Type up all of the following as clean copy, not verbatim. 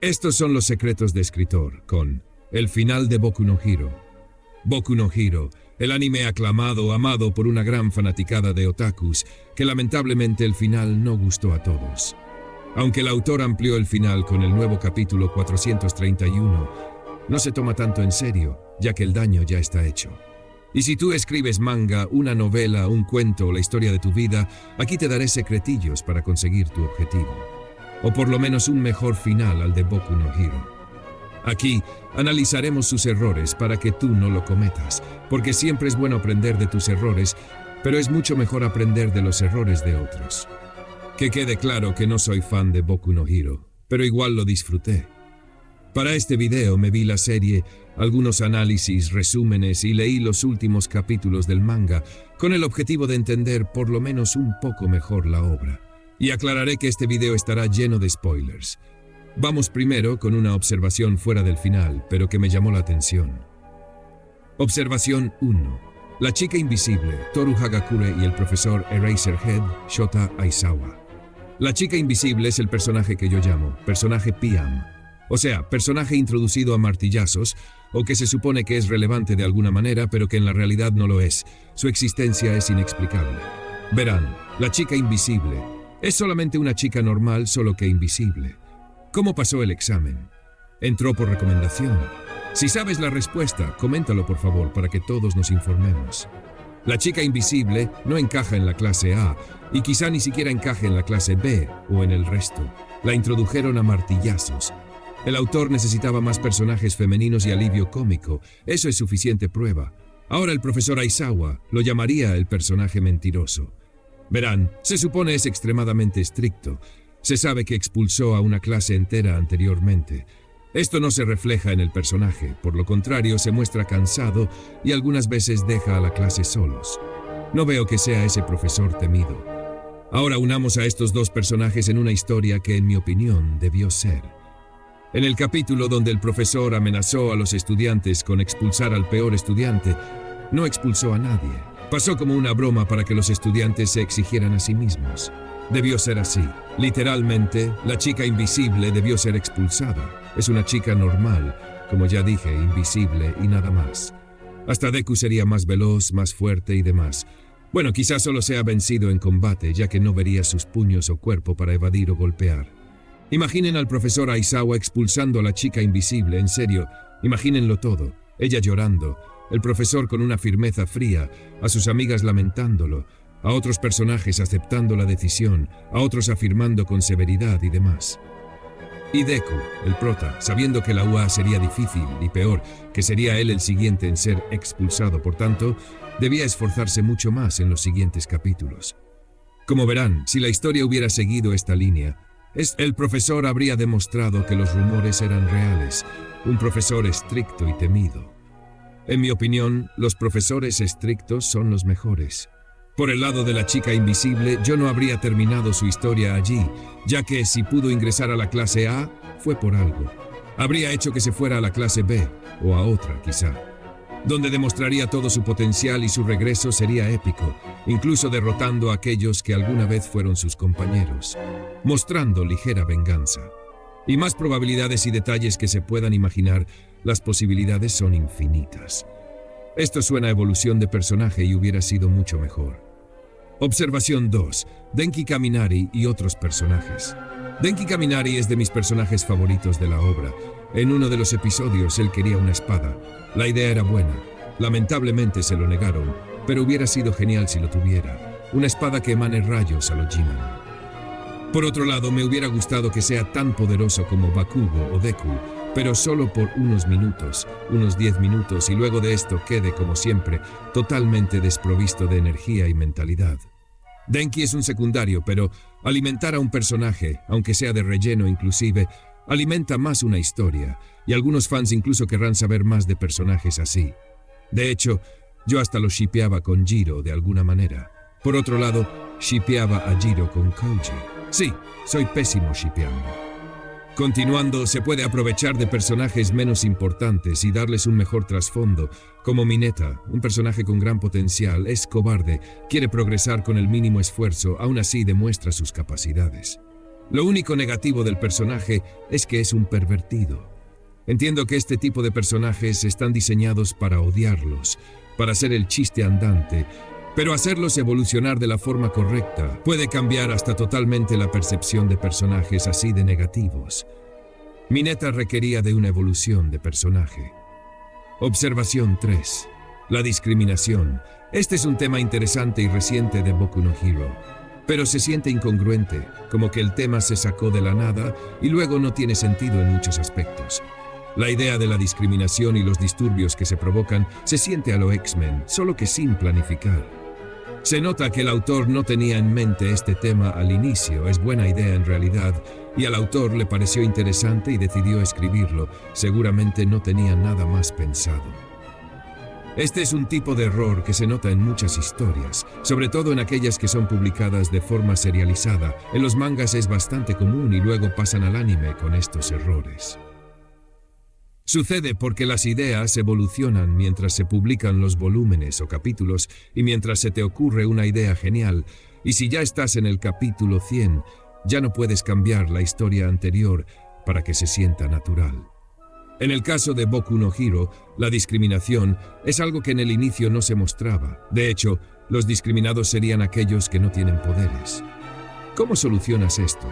Estos son los secretos de escritor, con el final de Boku no Hero. Boku no Hero, el anime aclamado, amado por una gran fanaticada de otakus, que lamentablemente el final no gustó a todos. Aunque el autor amplió el final con el nuevo capítulo 431, no se toma tanto en serio, ya que el daño ya está hecho. Y si tú escribes manga, una novela, un cuento o la historia de tu vida, aquí te daré secretillos para conseguir tu objetivo. O por lo menos un mejor final al de Boku no Hero. Aquí analizaremos sus errores para que tú no lo cometas, porque siempre es bueno aprender de tus errores, pero es mucho mejor aprender de los errores de otros. Que quede claro que no soy fan de Boku no Hero, pero igual lo disfruté. Para este video me vi la serie, algunos análisis, resúmenes y leí los últimos capítulos del manga con el objetivo de entender por lo menos un poco mejor la obra. Y aclararé que este video estará lleno de spoilers. Vamos primero con una observación fuera del final, pero que me llamó la atención. Observación 1. La chica invisible, Toru Hagakure y el profesor Eraserhead, Shota Aizawa. La chica invisible es el personaje que yo llamo personaje Piam. O sea, personaje introducido a martillazos, o que se supone que es relevante de alguna manera, pero que en la realidad no lo es. Su existencia es inexplicable. Verán, la chica invisible es solamente una chica normal, solo que invisible. ¿Cómo pasó el examen? ¿Entró por recomendación? Si sabes la respuesta, coméntalo por favor para que todos nos informemos. La chica invisible no encaja en la clase A, y quizá ni siquiera encaje en la clase B o en el resto. La introdujeron a martillazos. El autor necesitaba más personajes femeninos y alivio cómico. Eso es suficiente prueba. Ahora el profesor Aizawa lo llamaría el personaje mentiroso. Verán, se supone es extremadamente estricto. Se sabe que expulsó a una clase entera anteriormente. Esto no se refleja en el personaje, por lo contrario se muestra cansado y algunas veces deja a la clase solos. No veo que sea ese profesor temido. Ahora unamos a estos dos personajes en una historia que en mi opinión debió ser. En el capítulo donde el profesor amenazó a los estudiantes con expulsar al peor estudiante, no expulsó a nadie. Pasó como una broma para que los estudiantes se exigieran a sí mismos. Debió ser así. Literalmente, la chica invisible debió ser expulsada. Es una chica normal, como ya dije, invisible y nada más. Hasta Deku sería más veloz, más fuerte y demás. Bueno, quizás solo sea vencido en combate, ya que no vería sus puños o cuerpo para evadir o golpear. Imaginen al profesor Aizawa expulsando a la chica invisible, en serio, imagínenlo todo. Ella llorando, el profesor con una firmeza fría, a sus amigas lamentándolo, a otros personajes aceptando la decisión, a otros afirmando con severidad y demás. Y Deku, el prota, sabiendo que la UA sería difícil y peor, que sería él el siguiente en ser expulsado, por tanto, debía esforzarse mucho más en los siguientes capítulos. Como verán, si la historia hubiera seguido esta línea, el profesor habría demostrado que los rumores eran reales, un profesor estricto y temido. En mi opinión, los profesores estrictos son los mejores. Por el lado de la chica invisible, yo no habría terminado su historia allí, ya que si pudo ingresar a la clase A, fue por algo. Habría hecho que se fuera a la clase B, o a otra quizá, donde demostraría todo su potencial y su regreso sería épico, incluso derrotando a aquellos que alguna vez fueron sus compañeros, mostrando ligera venganza. Y más probabilidades y detalles que se puedan imaginar, las posibilidades son infinitas. Esto suena a evolución de personaje y hubiera sido mucho mejor. Observación 2. Denki Kaminari y otros personajes. Denki Kaminari es de mis personajes favoritos de la obra. En uno de los episodios él quería una espada. La idea era buena. Lamentablemente se lo negaron, pero hubiera sido genial si lo tuviera. Una espada que emane rayos a lo Jiman. Por otro lado, me hubiera gustado que sea tan poderoso como Bakugo o Deku, pero solo por unos minutos, unos 10 minutos, y luego de esto quede, como siempre, totalmente desprovisto de energía y mentalidad. Denki es un secundario, pero alimentar a un personaje, aunque sea de relleno inclusive, alimenta más una historia, y algunos fans incluso querrán saber más de personajes así. De hecho, yo hasta lo shippeaba con Jiro de alguna manera. Por otro lado, shippeaba a Jiro con Koji. Sí, soy pésimo shippeando. Continuando, se puede aprovechar de personajes menos importantes y darles un mejor trasfondo, como Mineta, un personaje con gran potencial, es cobarde, quiere progresar con el mínimo esfuerzo, aún así demuestra sus capacidades. Lo único negativo del personaje es que es un pervertido. Entiendo que este tipo de personajes están diseñados para odiarlos, para ser el chiste andante, pero hacerlos evolucionar de la forma correcta puede cambiar hasta totalmente la percepción de personajes así de negativos. Mineta requería de una evolución de personaje. Observación 3. La discriminación. Este es un tema interesante y reciente de Boku no Hero, pero se siente incongruente, como que el tema se sacó de la nada y luego no tiene sentido en muchos aspectos. La idea de la discriminación y los disturbios que se provocan se siente a lo X-Men, solo que sin planificar. Se nota que el autor no tenía en mente este tema al inicio, es buena idea en realidad, y al autor le pareció interesante y decidió escribirlo, seguramente no tenía nada más pensado. Este es un tipo de error que se nota en muchas historias, sobre todo en aquellas que son publicadas de forma serializada. En los mangas es bastante común y luego pasan al anime con estos errores. Sucede porque las ideas evolucionan mientras se publican los volúmenes o capítulos y mientras se te ocurre una idea genial, y si ya estás en el capítulo 100, ya no puedes cambiar la historia anterior para que se sienta natural. En el caso de Boku no Hero, la discriminación es algo que en el inicio no se mostraba. De hecho, los discriminados serían aquellos que no tienen poderes. ¿Cómo solucionas esto?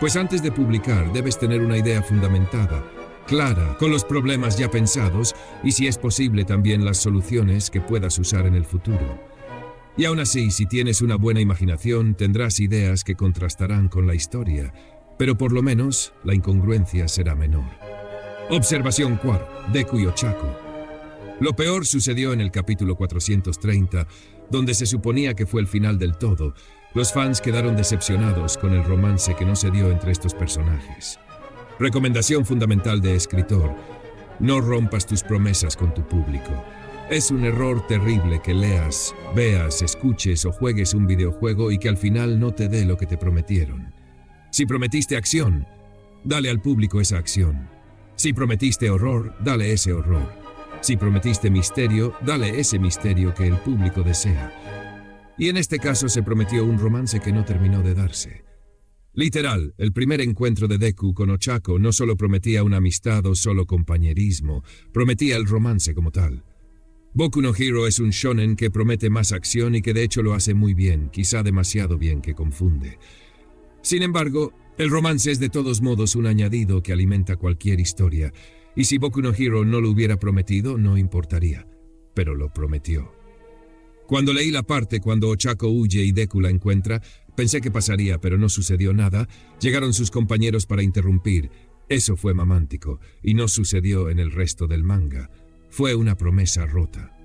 Pues antes de publicar debes tener una idea fundamentada, clara, con los problemas ya pensados y si es posible también las soluciones que puedas usar en el futuro. Y aún así, si tienes una buena imaginación, tendrás ideas que contrastarán con la historia, pero por lo menos la incongruencia será menor. Observación 4. Deku y Ochako. Lo peor sucedió en el capítulo 430, donde se suponía que fue el final del todo. Los fans quedaron decepcionados con el romance que no se dio entre estos personajes. Recomendación fundamental de escritor: no rompas tus promesas con tu público. Es un error terrible que leas, veas, escuches o juegues un videojuego y que al final no te dé lo que te prometieron. Si prometiste acción, dale al público esa acción. Si prometiste horror, dale ese horror. Si prometiste misterio, dale ese misterio que el público desea. Y en este caso se prometió un romance que no terminó de darse. Literal, el primer encuentro de Deku con Ochako no solo prometía una amistad o solo compañerismo, prometía el romance como tal. Boku no Hero es un shonen que promete más acción y que de hecho lo hace muy bien, quizá demasiado bien que confunde. Sin embargo, el romance es de todos modos un añadido que alimenta cualquier historia, y si Boku no Hero no lo hubiera prometido, no importaría, pero lo prometió. Cuando leí la parte cuando Ochako huye y Deku la encuentra, pensé que pasaría, pero no sucedió nada. Llegaron sus compañeros para interrumpir. Eso fue mamántico, y no sucedió en el resto del manga. Fue una promesa rota.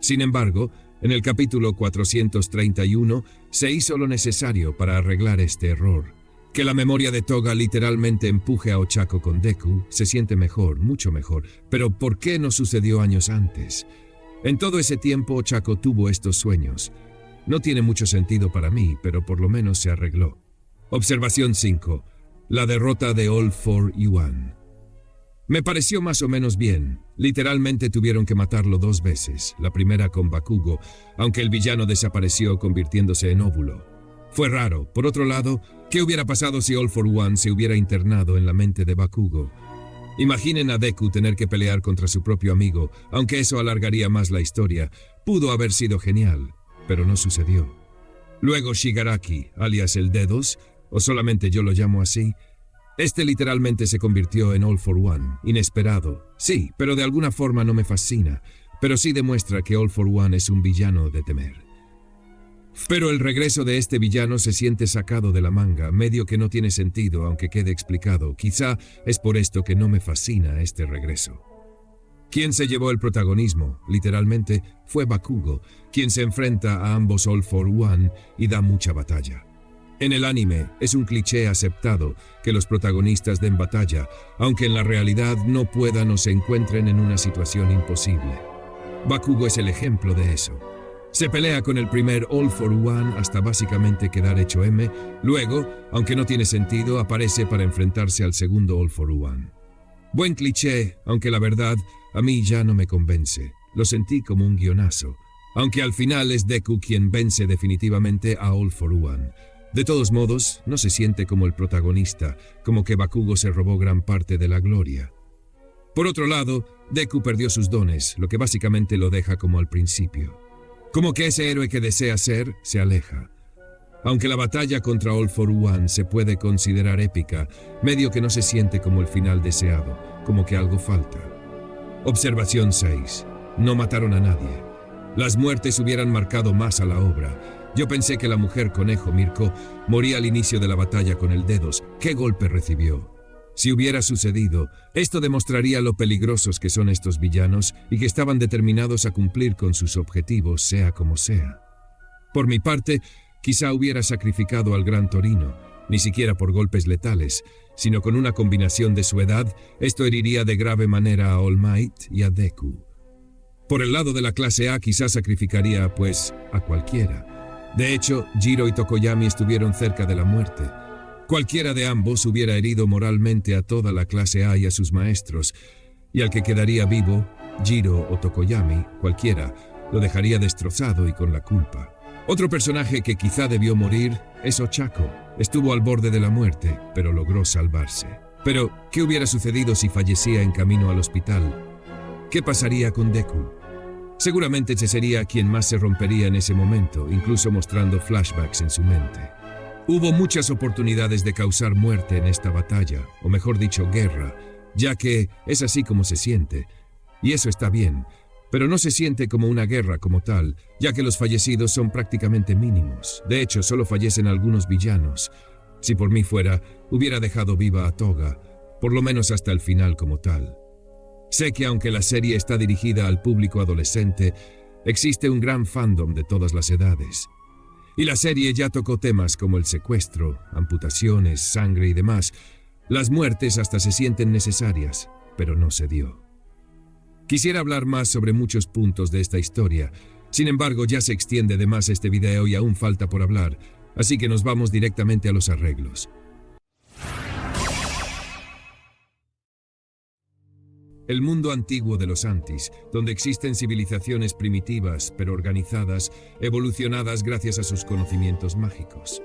Sin embargo, en el capítulo 431 se hizo lo necesario para arreglar este error. Que la memoria de Toga literalmente empuje a Ochako con Deku se siente mejor, mucho mejor. Pero ¿por qué no sucedió años antes? En todo ese tiempo Ochako tuvo estos sueños. No tiene mucho sentido para mí, pero por lo menos se arregló. Observación 5. La derrota de All for One. Me pareció más o menos bien. Literalmente tuvieron que matarlo 2 veces, la primera con Bakugo, aunque el villano desapareció convirtiéndose en óvulo. Fue raro. Por otro lado, ¿qué hubiera pasado si All for One se hubiera internado en la mente de Bakugo? Imaginen a Deku tener que pelear contra su propio amigo, aunque eso alargaría más la historia. Pudo haber sido genial, pero no sucedió. Luego Shigaraki, alias el Dedos, o solamente yo lo llamo así, este literalmente se convirtió en All for One, inesperado. Sí, pero de alguna forma no me fascina, pero sí demuestra que All for One es un villano de temer. Pero el regreso de este villano se siente sacado de la manga, medio que no tiene sentido aunque quede explicado. Quizá es por esto que no me fascina este regreso. Quien se llevó el protagonismo, literalmente, fue Bakugo, quien se enfrenta a ambos All for One y da mucha batalla. En el anime es un cliché aceptado que los protagonistas den batalla, aunque en la realidad no puedan o se encuentren en una situación imposible. Bakugo es el ejemplo de eso. Se pelea con el primer All for One hasta básicamente quedar hecho M, luego, aunque no tiene sentido, aparece para enfrentarse al segundo All for One. Buen cliché, aunque la verdad, a mí ya no me convence. Lo sentí como un guionazo, aunque al final es Deku quien vence definitivamente a All for One. De todos modos, no se siente como el protagonista, como que Bakugo se robó gran parte de la gloria. Por otro lado, Deku perdió sus dones, lo que básicamente lo deja como al principio. Como que ese héroe que desea ser, se aleja. Aunque la batalla contra All for One se puede considerar épica, medio que no se siente como el final deseado, como que algo falta. Observación 6. No mataron a nadie. Las muertes hubieran marcado más a la obra. Yo pensé que la mujer conejo Mirko moría al inicio de la batalla con el Dedos. ¿Qué golpe recibió? Si hubiera sucedido, esto demostraría lo peligrosos que son estos villanos y que estaban determinados a cumplir con sus objetivos, sea como sea. Por mi parte, quizá hubiera sacrificado al gran Torino, ni siquiera por golpes letales, sino con una combinación de su edad, esto heriría de grave manera a All Might y a Deku. Por el lado de la clase A quizá sacrificaría, pues, a cualquiera. De hecho, Jiro y Tokoyami estuvieron cerca de la muerte. Cualquiera de ambos hubiera herido moralmente a toda la clase A y a sus maestros, y al que quedaría vivo, Jiro o Tokoyami, cualquiera, lo dejaría destrozado y con la culpa. Otro personaje que quizá debió morir es Ochako. Estuvo al borde de la muerte, pero logró salvarse. Pero, ¿qué hubiera sucedido si fallecía en camino al hospital? ¿Qué pasaría con Deku? Seguramente ese sería quien más se rompería en ese momento, incluso mostrando flashbacks en su mente. Hubo muchas oportunidades de causar muerte en esta batalla, o mejor dicho, guerra, ya que es así como se siente. Y eso está bien, pero no se siente como una guerra como tal, ya que los fallecidos son prácticamente mínimos. De hecho, solo fallecen algunos villanos. Si por mí fuera, hubiera dejado viva a Toga, por lo menos hasta el final como tal. Sé que aunque la serie está dirigida al público adolescente, existe un gran fandom de todas las edades. Y la serie ya tocó temas como el secuestro, amputaciones, sangre y demás. Las muertes hasta se sienten necesarias, pero no se dio. Quisiera hablar más sobre muchos puntos de esta historia. Sin embargo, ya se extiende de más este video y aún falta por hablar, así que nos vamos directamente a los arreglos. El mundo antiguo de los Antis, donde existen civilizaciones primitivas pero organizadas, evolucionadas gracias a sus conocimientos mágicos.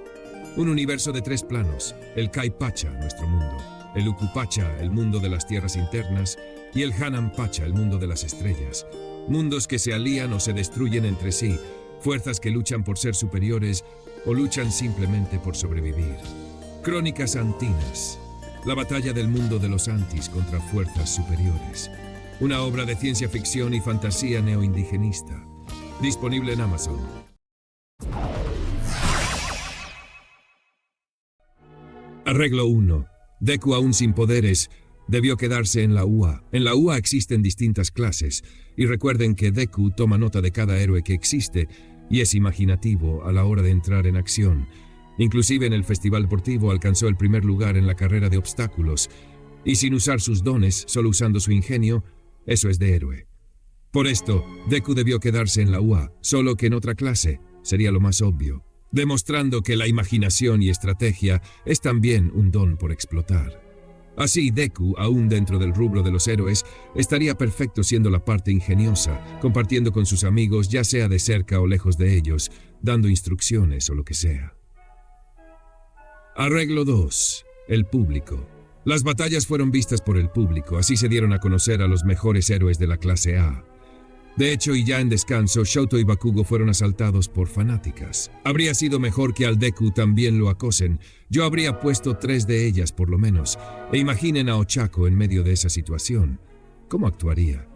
Un universo de 3 planos, el Kai-Pacha, nuestro mundo, el Uku-Pacha, el mundo de las tierras internas, y el Hanan-Pacha, el mundo de las estrellas. Mundos que se alían o se destruyen entre sí, fuerzas que luchan por ser superiores o luchan simplemente por sobrevivir. Crónicas Antinas. La batalla del mundo de los Antis contra fuerzas superiores. Una obra de ciencia ficción y fantasía neoindigenista. Disponible en Amazon. Arreglo 1. Deku, aún sin poderes, debió quedarse en la UA. En la UA existen distintas clases, y recuerden que Deku toma nota de cada héroe que existe y es imaginativo a la hora de entrar en acción. Inclusive en el festival deportivo alcanzó el primer lugar en la carrera de obstáculos, y sin usar sus dones, solo usando su ingenio, eso es de héroe. Por esto, Deku debió quedarse en la UA, solo que en otra clase, sería lo más obvio, demostrando que la imaginación y estrategia es también un don por explotar. Así, Deku, aún dentro del rubro de los héroes, estaría perfecto siendo la parte ingeniosa, compartiendo con sus amigos, ya sea de cerca o lejos de ellos, dando instrucciones o lo que sea. Arreglo 2. El público. Las batallas fueron vistas por el público, así se dieron a conocer a los mejores héroes de la clase A. De hecho, y ya en descanso, Shoto y Bakugo fueron asaltados por fanáticas. Habría sido mejor que al Deku también lo acosen. Yo habría puesto 3 de ellas por lo menos. E imaginen a Ochako en medio de esa situación. ¿Cómo actuaría?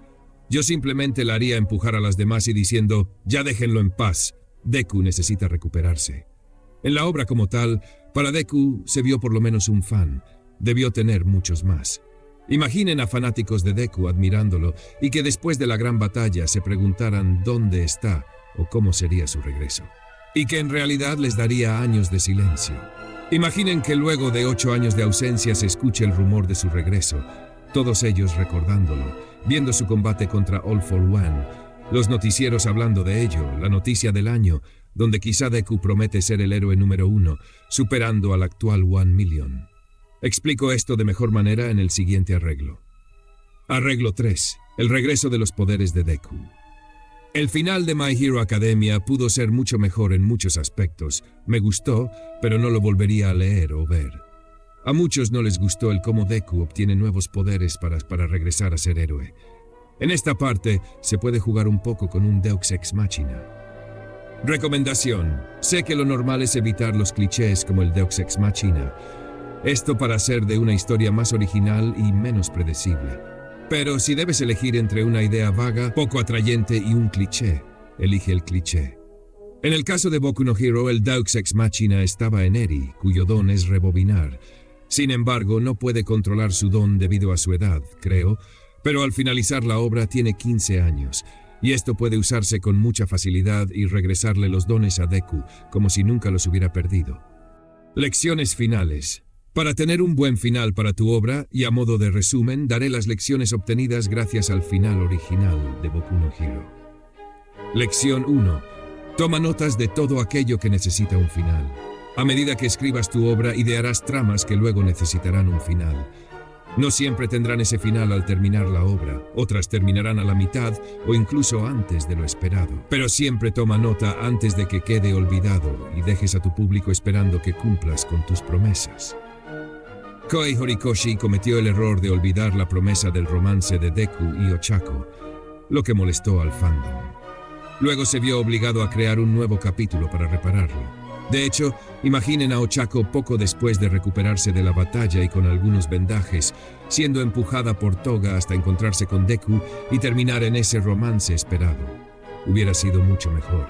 Yo simplemente la haría empujar a las demás y diciendo, ya déjenlo en paz. Deku necesita recuperarse. En la obra como tal, para Deku se vio por lo menos un fan. Debió tener muchos más. Imaginen a fanáticos de Deku admirándolo y que después de la gran batalla se preguntaran dónde está o cómo sería su regreso. Y que en realidad les daría años de silencio. Imaginen que luego de 8 años de ausencia se escuche el rumor de su regreso, todos ellos recordándolo, viendo su combate contra All for One, los noticieros hablando de ello, la noticia del año, donde quizá Deku promete ser el héroe número 1, superando al actual 1 Million. Explico esto de mejor manera en el siguiente arreglo. Arreglo 3. El regreso de los poderes de Deku. El final de My Hero Academia pudo ser mucho mejor en muchos aspectos. Me gustó, pero no lo volvería a leer o ver. A muchos no les gustó el cómo Deku obtiene nuevos poderes para regresar a ser héroe. En esta parte se puede jugar un poco con un Deus Ex Machina. Recomendación. Sé que lo normal es evitar los clichés como el Deus Ex Machina. Esto para hacer de una historia más original y menos predecible. Pero si debes elegir entre una idea vaga, poco atrayente y un cliché, elige el cliché. En el caso de Boku no Hero, el Deus Ex Machina estaba en Eri, cuyo don es rebobinar. Sin embargo, no puede controlar su don debido a su edad, creo, pero al finalizar la obra tiene 15 años, y esto puede usarse con mucha facilidad y regresarle los dones a Deku, como si nunca los hubiera perdido. Lecciones finales. Para tener un buen final para tu obra, y a modo de resumen, daré las lecciones obtenidas gracias al final original de Boku no Hero. Lección 1. Toma notas de todo aquello que necesita un final. A medida que escribas tu obra, idearás tramas que luego necesitarán un final. No siempre tendrán ese final al terminar la obra, otras terminarán a la mitad o incluso antes de lo esperado. Pero siempre toma nota antes de que quede olvidado y dejes a tu público esperando que cumplas con tus promesas. Kohei Horikoshi cometió el error de olvidar la promesa del romance de Deku y Ochako, lo que molestó al fandom. Luego se vio obligado a crear un nuevo capítulo para repararlo. De hecho, imaginen a Ochako poco después de recuperarse de la batalla y con algunos vendajes, siendo empujada por Toga hasta encontrarse con Deku y terminar en ese romance esperado. Hubiera sido mucho mejor.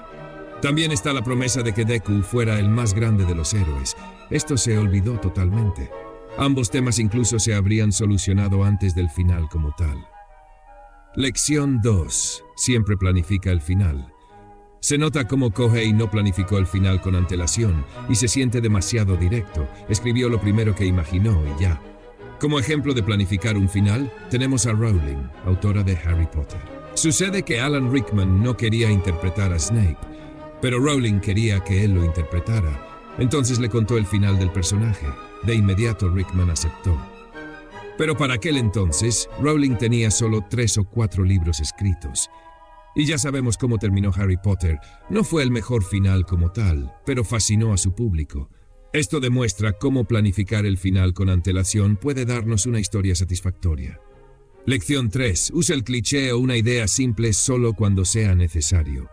También está la promesa de que Deku fuera el más grande de los héroes. Esto se olvidó totalmente. Ambos temas incluso se habrían solucionado antes del final como tal. Lección 2. Siempre planifica el final. Se nota cómo Kohei no planificó el final con antelación y se siente demasiado directo. Escribió lo primero que imaginó y ya. Como ejemplo de planificar un final, tenemos a Rowling, autora de Harry Potter. Sucede que Alan Rickman no quería interpretar a Snape, pero Rowling quería que él lo interpretara. Entonces le contó el final del personaje. De inmediato Rickman aceptó. Pero para aquel entonces, Rowling tenía solo 3 o 4 libros escritos. Y ya sabemos cómo terminó Harry Potter. No fue el mejor final como tal, pero fascinó a su público. Esto demuestra cómo planificar el final con antelación puede darnos una historia satisfactoria. Lección 3. Usa el cliché o una idea simple solo cuando sea necesario.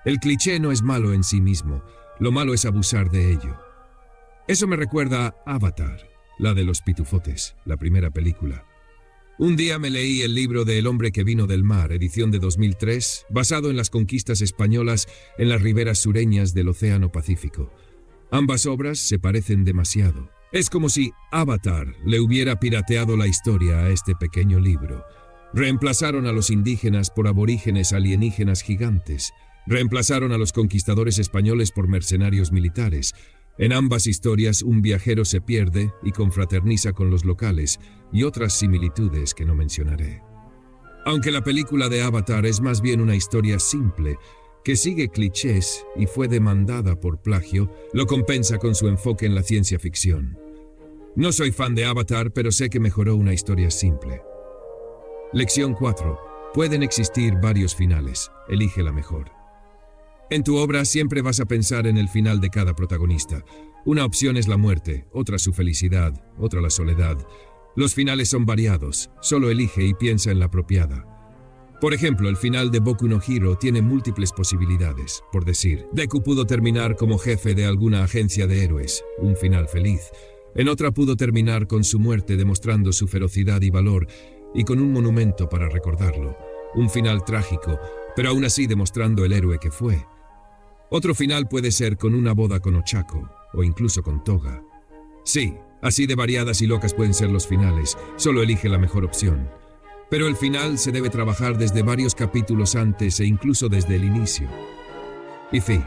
El cliché no es malo en sí mismo, lo malo es abusar de ello. Eso me recuerda a Avatar, la de los pitufotes, la primera película. Un día me leí el libro de El hombre que vino del mar, edición de 2003, basado en las conquistas españolas en las riberas sureñas del Océano Pacífico. Ambas obras se parecen demasiado. Es como si Avatar le hubiera pirateado la historia a este pequeño libro. Reemplazaron a los indígenas por aborígenes alienígenas gigantes. Reemplazaron a los conquistadores españoles por mercenarios militares. En ambas historias un viajero se pierde y confraterniza con los locales y otras similitudes que no mencionaré. Aunque la película de Avatar es más bien una historia simple, que sigue clichés y fue demandada por plagio, lo compensa con su enfoque en la ciencia ficción. No soy fan de Avatar, pero sé que mejoró una historia simple. Lección 4. Pueden existir varios finales. Elige la mejor. En tu obra siempre vas a pensar en el final de cada protagonista. Una opción es la muerte, otra su felicidad, otra la soledad. Los finales son variados, solo elige y piensa en la apropiada. Por ejemplo, el final de Boku no Hero tiene múltiples posibilidades. Por decir, Deku pudo terminar como jefe de alguna agencia de héroes, un final feliz. En otra pudo terminar con su muerte demostrando su ferocidad y valor, y con un monumento para recordarlo. Un final trágico, pero aún así demostrando el héroe que fue. Otro final puede ser con una boda con Ochako, o incluso con Toga. Sí, así de variadas y locas pueden ser los finales, solo elige la mejor opción. Pero el final se debe trabajar desde varios capítulos antes e incluso desde el inicio. Y fin.